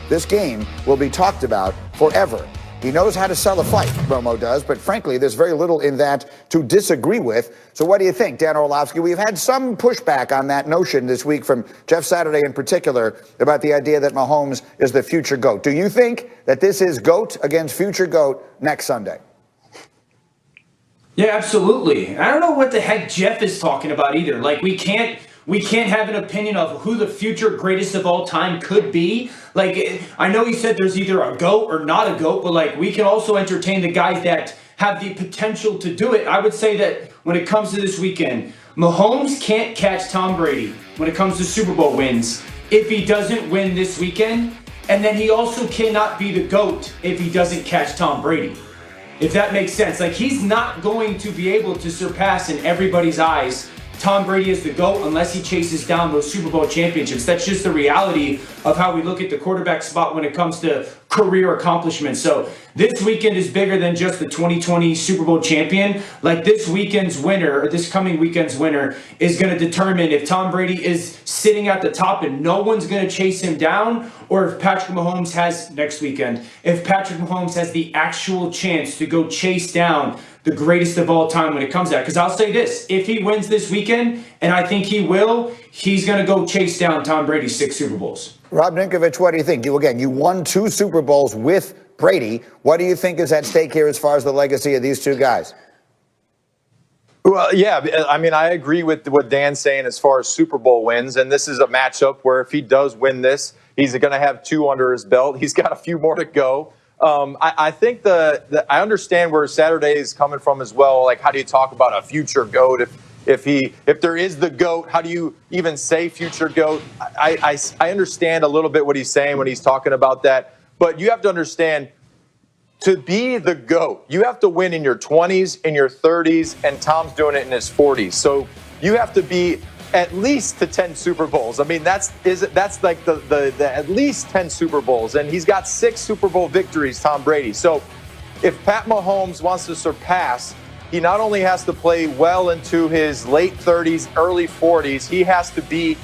This game will be talked about forever. He knows how to sell a fight, Romo does, but frankly, there's very little in that to disagree with. So what do you think, Dan Orlovsky? We've had some pushback on that notion this week from Jeff Saturday in particular about the idea that Mahomes is the future GOAT. Do you think that this is GOAT against future GOAT next Sunday? Yeah, absolutely. I don't know what the heck Jeff is talking about either. Like, we can't have an opinion of who the future greatest of all time could be. Like, I know he said there's either a GOAT or not a GOAT, but like, we can also entertain the guys that have the potential to do it. I would say that when it comes to this weekend, Mahomes can't catch Tom Brady when it comes to Super Bowl wins if he doesn't win this weekend. And then he also cannot be the GOAT if he doesn't catch Tom Brady. If that makes sense. Like, he's not going to be able to surpass in everybody's eyes Tom Brady is the GOAT unless he chases down those Super Bowl championships. That's just the reality of how we look at the quarterback spot when it comes to career accomplishments. So this weekend is bigger than just the 2020 Super Bowl champion. Like, this weekend's winner, or this coming weekend's winner, is going to determine if Tom Brady is sitting at the top and no one's going to chase him down, or if Patrick Mahomes has, next weekend, if Patrick Mahomes has the actual chance to go chase down the greatest of all time when it comes to that. Because I'll say this, if he wins this weekend, and I think he will, he's going to go chase down Tom Brady's 6 Super Bowls. Rob Ninkovich, what do you think? You won 2 Super Bowls with Brady. What do you think is at stake here as far as the legacy of these two guys? Well, yeah, I mean, I agree with what Dan's saying as far as Super Bowl wins. And this is a matchup where if he does win this, he's going to have 2 under his belt. He's got a few more to go. I think I understand where Saturday is coming from as well. Like, how do you talk about a future GOAT? If there is the GOAT, how do you even say future GOAT? I understand a little bit what he's saying when he's talking about that. But you have to understand, to be the GOAT, you have to win in your 20s, in your 30s, and Tom's doing it in his 40s. So you have to be at least to 10 Super Bowls. I mean, that's like the at least 10 Super Bowls. And he's got 6 Super Bowl victories, Tom Brady. So if Pat Mahomes wants to surpass, he not only has to play well into his late 30s, early 40s, he has to be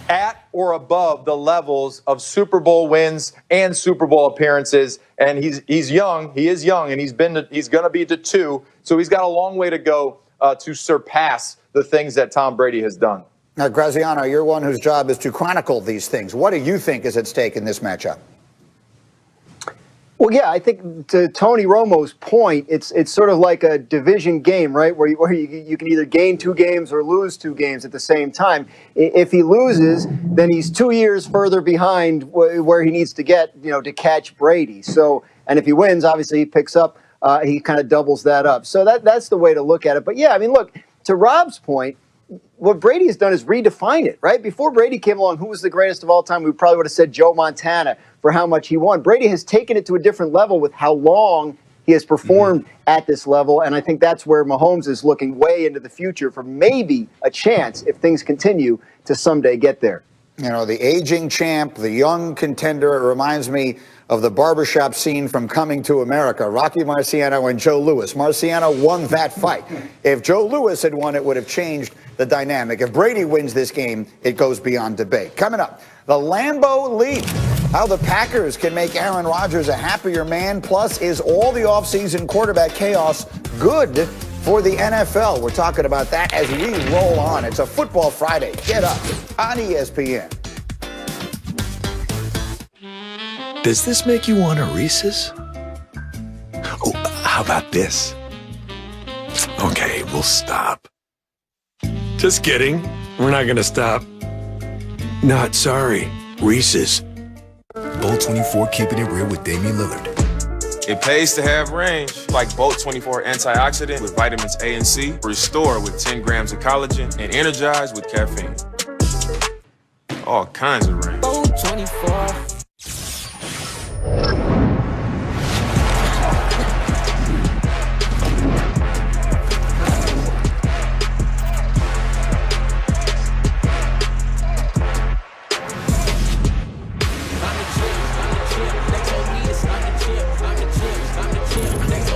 at or above the levels of Super Bowl wins and Super Bowl appearances. And he's young. He is young, and he's going to be to 2. So he's got a long way to go to surpass the things that Tom Brady has done. Now, Graziano, you're one whose job is to chronicle these things. What do you think is at stake in this matchup? Well, yeah, I think to Tony Romo's point, it's sort of like a division game, right, where you can either gain 2 games or lose 2 games at the same time. If he loses, then he's 2 years further behind where he needs to get, to catch Brady. So, and if he wins, obviously he picks up, he kind of doubles that up. So that's the way to look at it. But yeah, I mean, look, to Rob's point, what Brady has done is redefine it, right? Before Brady came along, who was the greatest of all time? We probably would have said Joe Montana for how much he won. Brady has taken it to a different level with how long he has performed at this level, and I think that's where Mahomes is looking way into the future for maybe a chance, if things continue, to someday get there. The aging champ, the young contender. It reminds me of the barbershop scene from Coming to America. Rocky Marciano and Joe Louis. Marciano won that fight. If Joe Louis had won, it would have changed the dynamic. If Brady wins this game, it goes beyond debate. Coming up, the Lambeau Leap. How the Packers can make Aaron Rodgers a happier man. Plus, is all the offseason quarterback chaos good for the NFL? We're talking about that as we roll on. It's a Football Friday. Get up on ESPN. Does this make you want a Reese's? Oh, how about this? Okay, we'll stop. Just kidding. We're not going to stop. Not sorry. Reese's. Bolt 24, keeping it real with Damian Lillard. It pays to have range, like Bolt 24 antioxidant with vitamins A and C, Restore with 10 grams of collagen, and Energize with caffeine. All kinds of range. Bolt 24.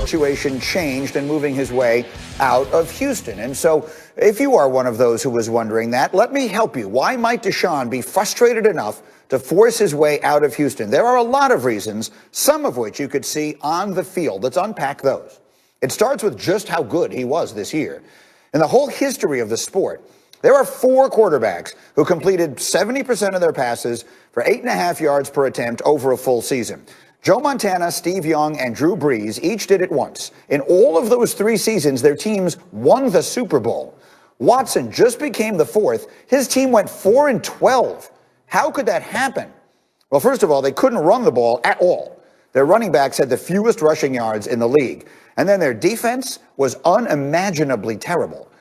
Situation changed and moving his way out of Houston. And so if you are one of those who was wondering that, let me help you. Why might Deshaun be frustrated enough to force his way out of Houston? There are a lot of reasons, some of which you could see on the field. Let's unpack those. It starts with just how good he was this year. In the whole history of the sport, there are 4 quarterbacks who completed 70% of their passes for 8.5 yards per attempt over a full season. Joe Montana, Steve Young, and Drew Brees each did it once. In all of those 3 seasons, their teams won the Super Bowl. Watson just became the 4th. His team went 4-12. How could that happen? Well, first of all, they couldn't run the ball at all. Their running backs had the fewest rushing yards in the league. And then their defense was unimaginably terrible.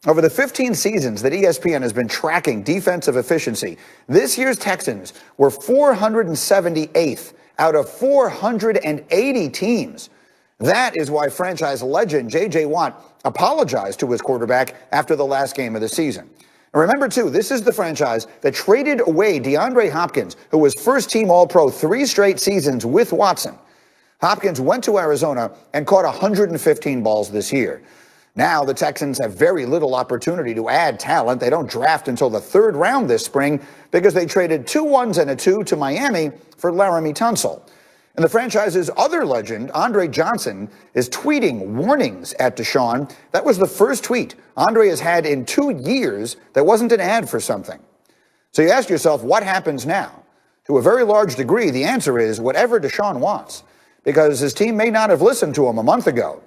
Over the 15 seasons that ESPN has been tracking defensive efficiency, this year's Texans were 478th out of 480 teams. That is why franchise legend J.J. Watt apologized to his quarterback after the last game of the season. And remember, too, this is the franchise that traded away DeAndre Hopkins, who was first-team All-Pro 3 straight seasons with Watson. Hopkins went to Arizona and caught 115 balls this year. Now the Texans have very little opportunity to add talent. They don't draft until the 3rd round this spring because they traded 2 1s and a 2 to Miami for Laramie Tunsil. And the franchise's other legend, Andre Johnson, is tweeting warnings at Deshaun. That was the first tweet Andre has had in 2 years that wasn't an ad for something. So you ask yourself, what happens now? To a very large degree, the answer is whatever Deshaun wants, because his team may not have listened to him a month ago.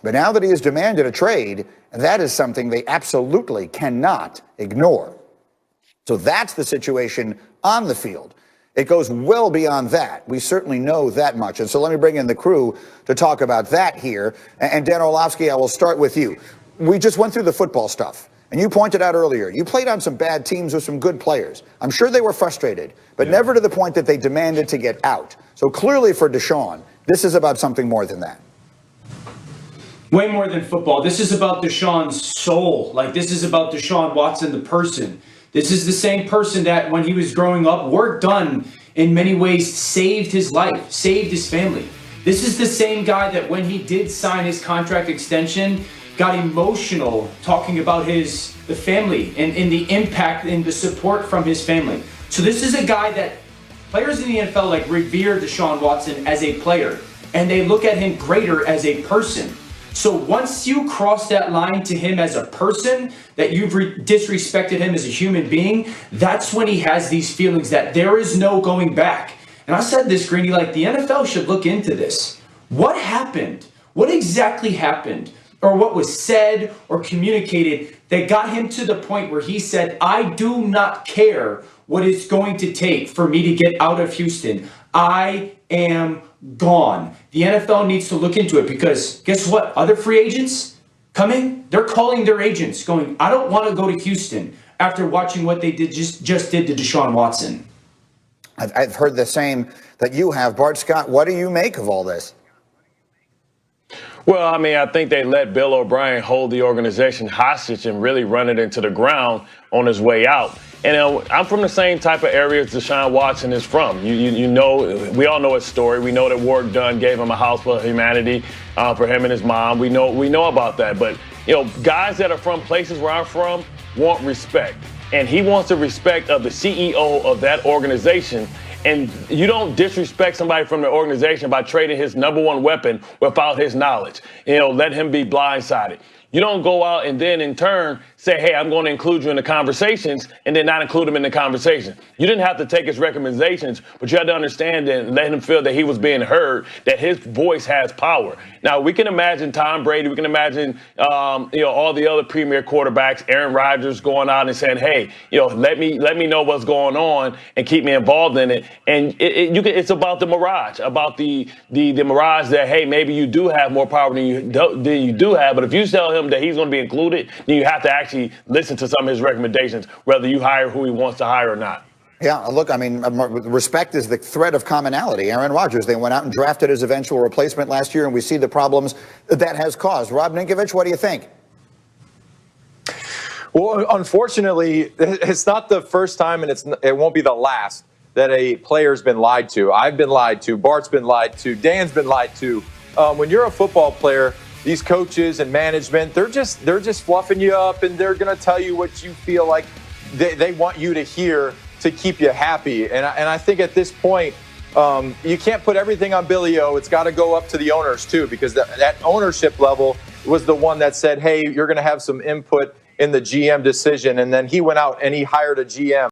But now that he has demanded a trade, that is something they absolutely cannot ignore. So that's the situation on the field. It goes well beyond that. We certainly know that much. And so let me bring in the crew to talk about that here. And Dan Orlovsky, I will start with you. We just went through the football stuff. And you pointed out earlier, you played on some bad teams with some good players. I'm sure they were frustrated, but never to the point that they demanded to get out. So clearly for Deshaun, this is about something more than that. Way more than football. This is about Deshaun's soul. Like, this is about Deshaun Watson, the person. This is the same person that when he was growing up, work done in many ways saved his life, saved his family. This is the same guy that when he did sign his contract extension, got emotional talking about the family and the impact and the support from his family. So this is a guy that players in the NFL like revere Deshaun Watson as a player, and they look at him greater as a person. So once you cross that line to him as a person, that you've disrespected him as a human being, that's when he has these feelings that there is no going back. And I said this, Greeny, like the NFL should look into this. What happened? What exactly happened? Or what was said or communicated that got him to the point where he said, I do not care what it's going to take for me to get out of Houston. I am gone. The NFL needs to look into it because guess what? Other free agents coming, they're calling their agents going, I don't want to go to Houston after watching what they did just did to Deshaun Watson. I've heard the same that you have. Bart Scott, what do you make of all this? Well, I mean, I think they let Bill O'Brien hold the organization hostage and really run it into the ground on his way out. And I'm from the same type of area as Deshaun Watson is from. You know, we all know his story. We know that Work Done gave him a house full of humanity for him and his mom. We know about that. But, you know, guys that are from places where I'm from want respect. And he wants the respect of the CEO of that organization. And you don't disrespect somebody from the organization by trading his number one weapon without his knowledge. You know, let him be blindsided. You don't go out and then in turn say, hey, I'm going to include you in the conversations and then not include him in the conversation. You didn't have to take his recommendations, but you had to understand and let him feel that he was being heard, that his voice has power. Now, we can imagine Tom Brady. We can imagine, all the other premier quarterbacks, Aaron Rodgers going out and saying, hey, let me know what's going on and keep me involved in it. And it's about the mirage, about the mirage that, hey, maybe you do have more power than you do have. But if you tell him that he's going to be included, then you have to actually listen to some of his recommendations, whether you hire who he wants to hire or not. Yeah, look, I mean, respect is the thread of commonality. Aaron Rodgers, they went out and drafted his eventual replacement last year, and we see the problems that has caused. Rob Ninkovich, what do you think? Well, unfortunately, it's not the first time, and it won't be the last that a player's been lied to. I've been lied to. Bart's been lied to. Dan's been lied to. When you're a football player, these coaches and management, they're just fluffing you up, and they're going to tell you what you feel like they want you to hear to keep you happy. And I think at this point, you can't put everything on Billy O. It's got to go up to the owners too, because that ownership level was the one that said, hey, you're going to have some input in the GM decision. And then he went out and he hired a GM.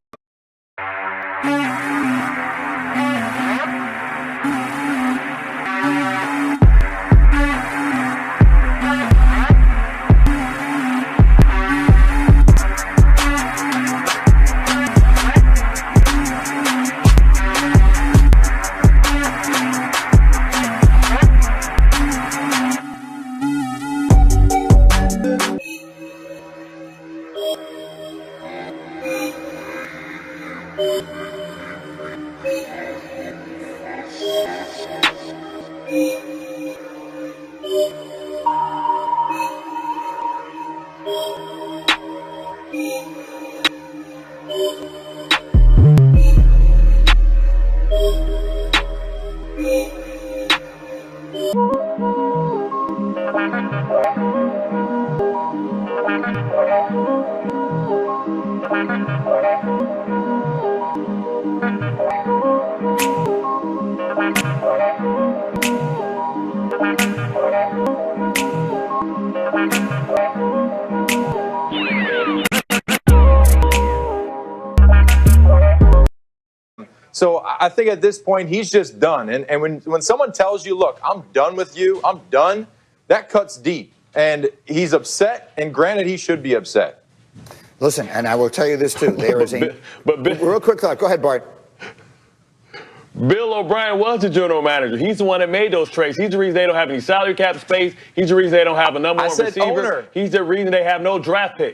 So I think at this point, he's just done. And when someone tells you, look, I'm done with you, I'm done, that cuts deep. And he's upset, and granted, he should be upset. Listen, and I will tell you this too. There is a real quick thought. Go ahead, Bart. Bill O'Brien was the general manager. He's the one that made those trades. He's the reason they don't have any salary cap space. He's the reason they don't have a number one receiver. Owner. He's the reason they have no draft pick.